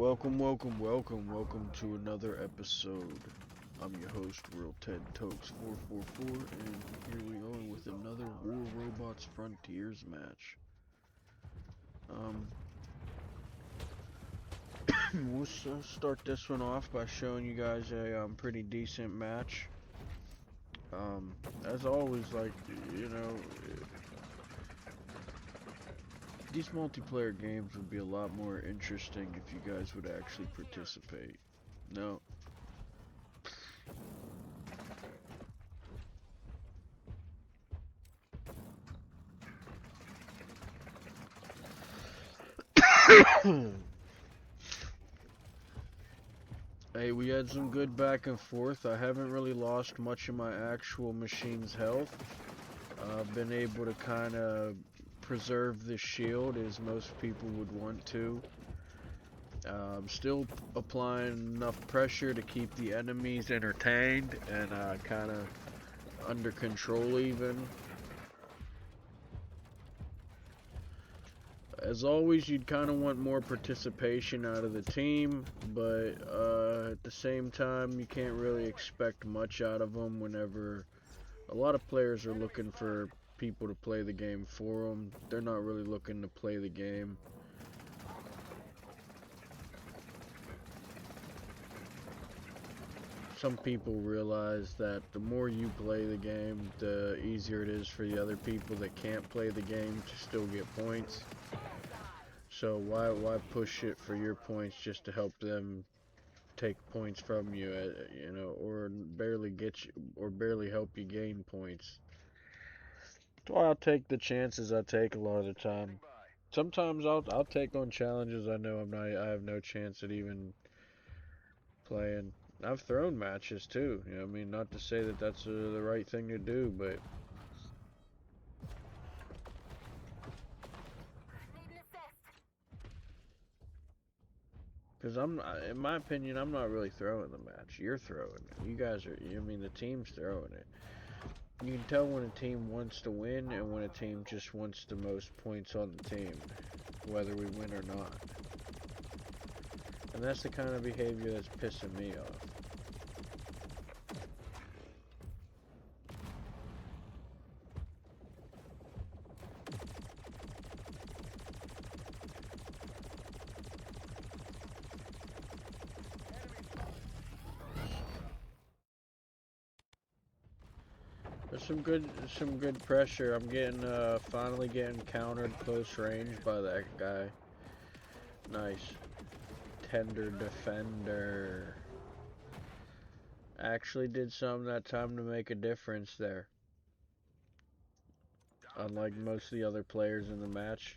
Welcome to another episode. I'm your host, Real Ted Tokes 444, and here we are with another War Robots Frontiers match. We'll start this one off by showing you guys a pretty decent match. As always, these multiplayer games would be a lot more interesting if you guys would actually participate. No. Hey, we had some good back and forth. I haven't really lost much of my actual machine's health. I've been able to kind of preserve the shield as most people would want to. I'm still applying enough pressure to keep the enemies entertained and kind of under control even. As always, you'd kind of want more participation out of the team, but at the same time, you can't really expect much out of them whenever a lot of players are looking for people to play the game for them. They're not really looking to play the game. Some people realize that the more you play the game, the easier it is for the other people that can't play the game to still get points. So why push it for your points just to help them take points from you, or barely help you gain points? So I'll take the chances I take a lot of the time. Sometimes I'll take on challenges I have no chance at even playing. I've thrown matches too. I mean, not to say that that's the right thing to do, but because in my opinion, I'm not really throwing the match. You're throwing it. You guys are. I mean, the team's throwing it. You can tell when a team wants to win and when a team just wants the most points on the team, whether we win or not. And that's the kind of behavior that's pissing me off. There's some good pressure. I'm getting finally getting countered close range by that guy. Nice. Tender defender. Actually did some that time to make a difference there. Unlike most of the other players in the match,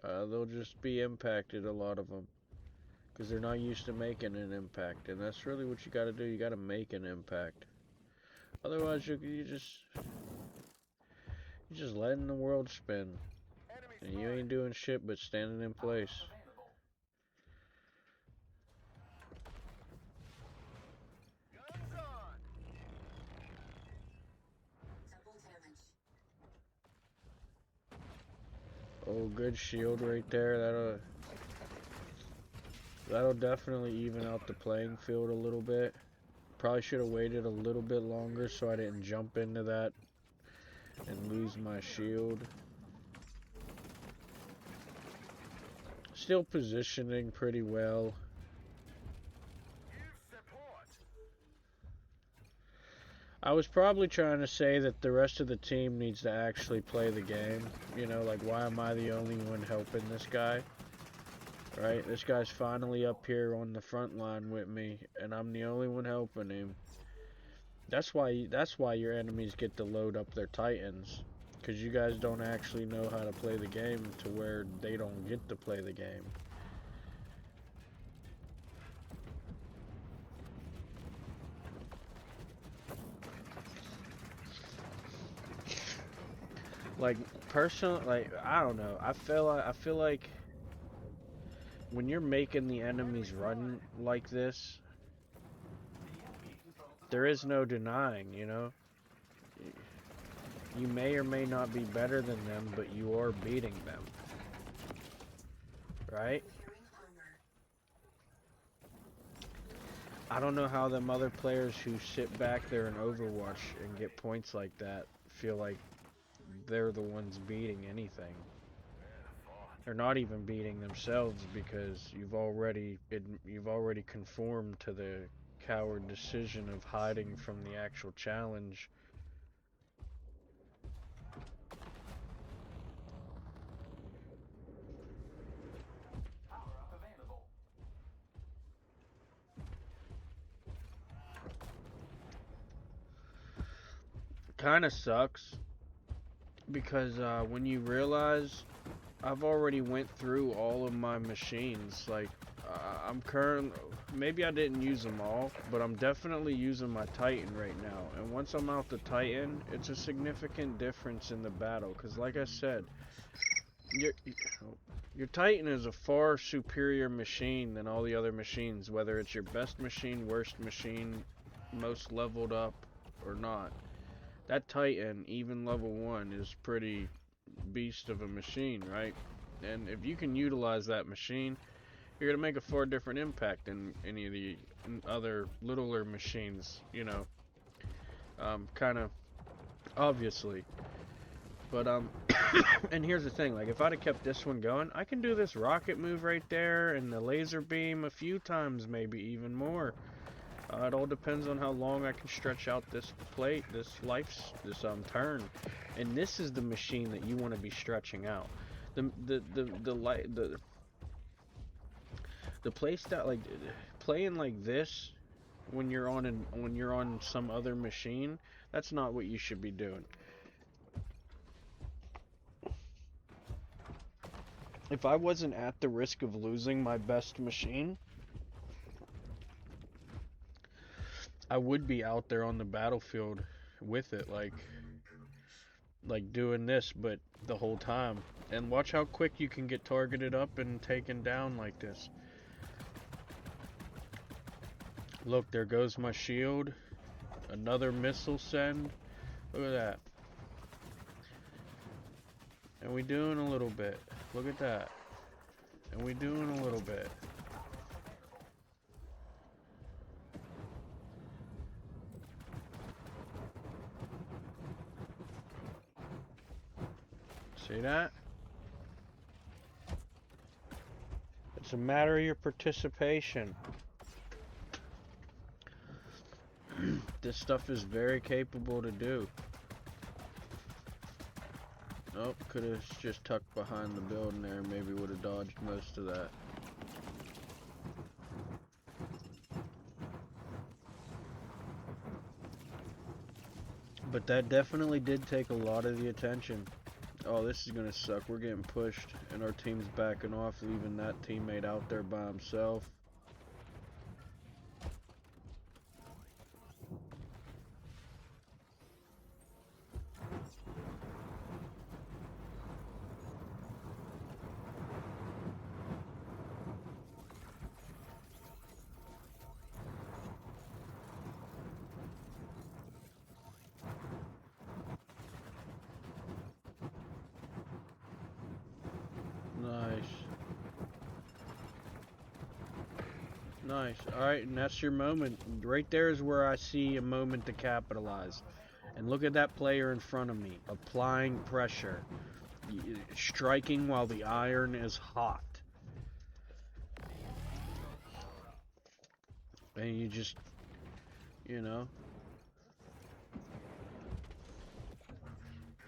they'll just be impacted, a lot of them, because they're not used to making an impact, and that's really what you got to do. You got to make an impact. Otherwise, you're just letting the world spin, and you ain't doing shit but standing in place. Oh, good shield right there. That'll definitely even out the playing field a little bit. Probably should have waited a little bit longer so I didn't jump into that and lose my shield. Still positioning pretty well. I was probably trying to say that the rest of the team needs to actually play the game. Like, why am I the only one helping this guy? Right? This guy's finally up here on the front line with me, and I'm the only one helping him. That's why your enemies get to load up their Titans. Because you guys don't actually know how to play the game to where they don't get to play the game. Like, personally, I don't know. I feel like when you're making the enemies run like this, there is no denying, You may or may not be better than them, but you are beating them. Right? I don't know how them other players who sit back there in Overwatch and get points like that feel like they're the ones beating anything. They're not even beating themselves because you've already conformed to the coward decision of hiding from the actual challenge. Kind of sucks because when you realize I've already went through all of my machines. Like, I'm current. Maybe I didn't use them all, but I'm definitely using my Titan right now. And once I'm out the Titan, it's a significant difference in the battle. Cause like I said, your your Titan is a far superior machine than all the other machines. Whether it's your best machine, worst machine, most leveled up, or not. That Titan, even level 1, is pretty beast of a machine, right? And if you can utilize that machine, you're gonna make a far different impact than any of the other littler machines, you know. Kind of obviously, but and here's the thing: like, if I'd have kept this one going, I can do this rocket move right there and the laser beam a few times, maybe even more. It all depends on how long I can stretch out this plate, this turn, and this is the machine that you want to be stretching out. The place that, like, playing like this when you're on some other machine, that's not what you should be doing. If I wasn't at the risk of losing my best machine, I would be out there on the battlefield with it, like doing this, but the whole time. And watch how quick you can get targeted up and taken down like this. Look, there goes my shield. Another missile send. Look at that. And we doing a little bit. Look at that. And we doing a little bit. See that? It's a matter of your participation. This stuff is very capable to do. Oh, could have just tucked behind the building there. Maybe would have dodged most of that. But that definitely did take a lot of the attention. Oh, this is gonna suck. We're getting pushed, and our team's backing off, leaving that teammate out there by himself. Nice. Nice. Alright, and that's your moment. Right there is where I see a moment to capitalize. And look at that player in front of me, applying pressure, striking while the iron is hot. And you just, you know,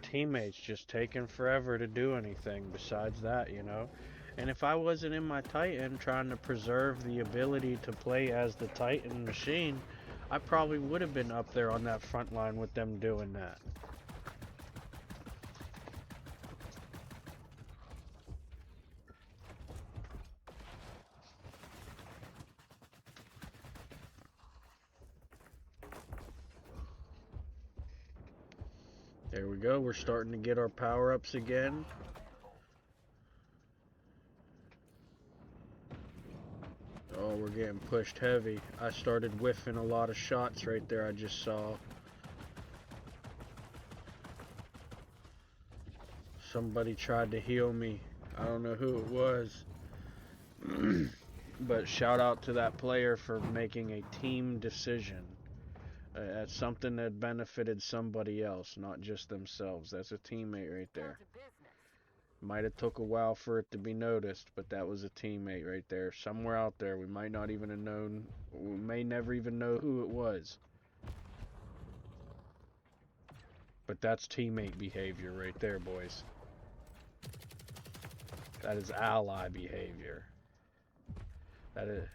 teammates just taking forever to do anything besides that, you know. And if I wasn't in my Titan trying to preserve the ability to play as the Titan machine, I probably would have been up there on that front line with them doing that. There we go, we're starting to get our power-ups again. Oh, we're getting pushed heavy. I started whiffing a lot of shots right there, I just saw. Somebody tried to heal me. I don't know who it was. But shout out to that player for making a team decision. That's something that benefited somebody else, not just themselves. That's a teammate right there. Might have took a while for it to be noticed, but that was a teammate right there. Somewhere out there, we might not even have known, we may never even know who it was. But that's teammate behavior right there, boys. That is ally behavior. That is...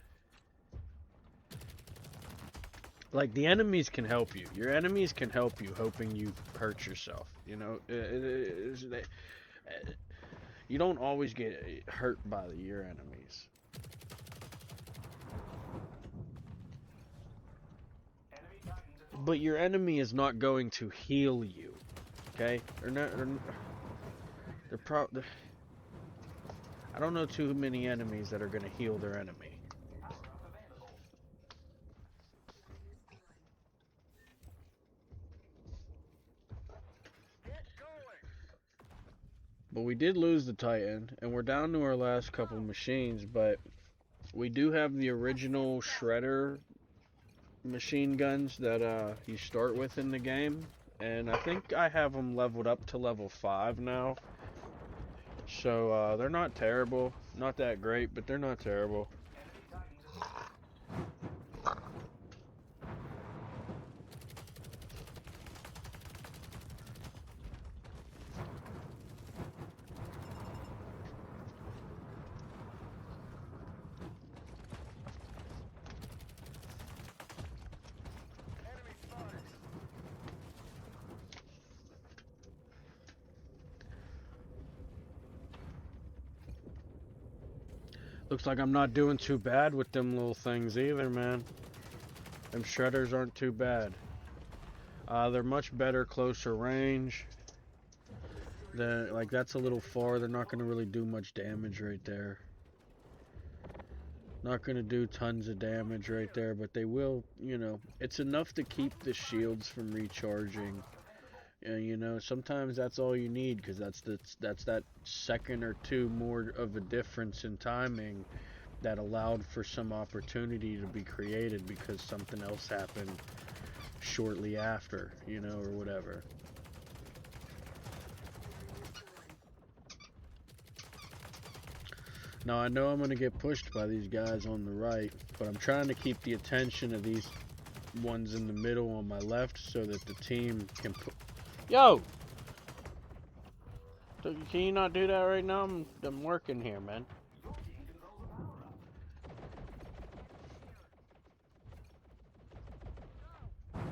Like, the enemies can help you. Your enemies can help you, hoping you hurt yourself. You know, you don't always get hurt by your enemies. But your enemy is not going to heal you. Okay? I don't know too many enemies that are going to heal their enemy. But we did lose the Titan, and we're down to our last couple machines, but we do have the original Shredder machine guns that you start with in the game, and I think I have them leveled up to level 5 now. So they're not terrible, not that great, but they're not terrible. Looks like I'm not doing too bad with them little things either, man. Them shredders aren't too bad. They're much better closer range. Like, that's a little far. They're not going to really do much damage right there. Not going to do tons of damage right there, but they will, you know. It's enough to keep the shields from recharging. And, you know, sometimes that's all you need, because that's that second or two more of a difference in timing that allowed for some opportunity to be created because something else happened shortly after, you know, or whatever. Now, I know I'm going to get pushed by these guys on the right, but I'm trying to keep the attention of these ones in the middle on my left so that the team can put... Yo! Can you not do that right now? I'm working here, man.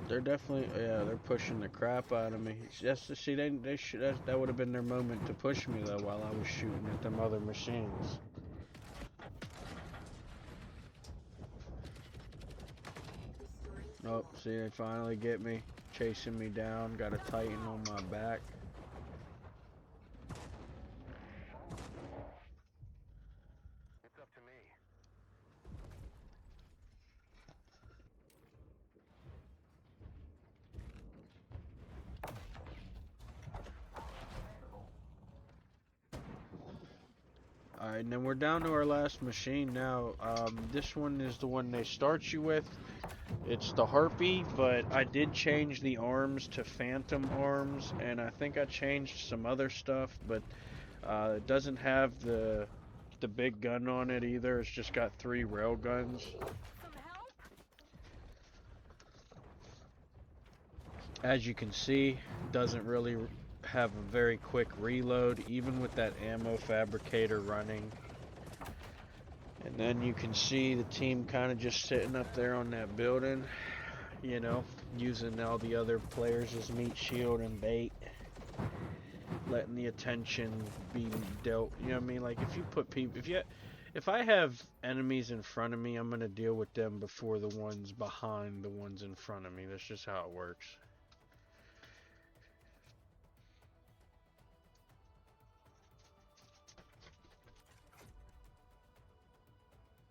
They're definitely, yeah, they're pushing the crap out of me. Just to see, they should, that would have been their moment to push me, though, while I was shooting at them other machines. Oh, see, they finally get me, chasing me down, got a Titan on my back. It's up to me. Alright, and then we're down to our last machine now. This one is the one they start you with. It's the Harpy, but I did change the arms to Phantom arms, and I think I changed some other stuff, but it doesn't have the big gun on it either. It's just got 3 rail guns. As you can see, doesn't really have a very quick reload, even with that ammo fabricator running. And then you can see the team kind of just sitting up there on that building, you know, using all the other players as meat shield and bait, letting the attention be dealt. You know what I mean? Like, if you put people, if I have enemies in front of me, I'm gonna deal with them before the ones behind the ones in front of me. That's just how it works.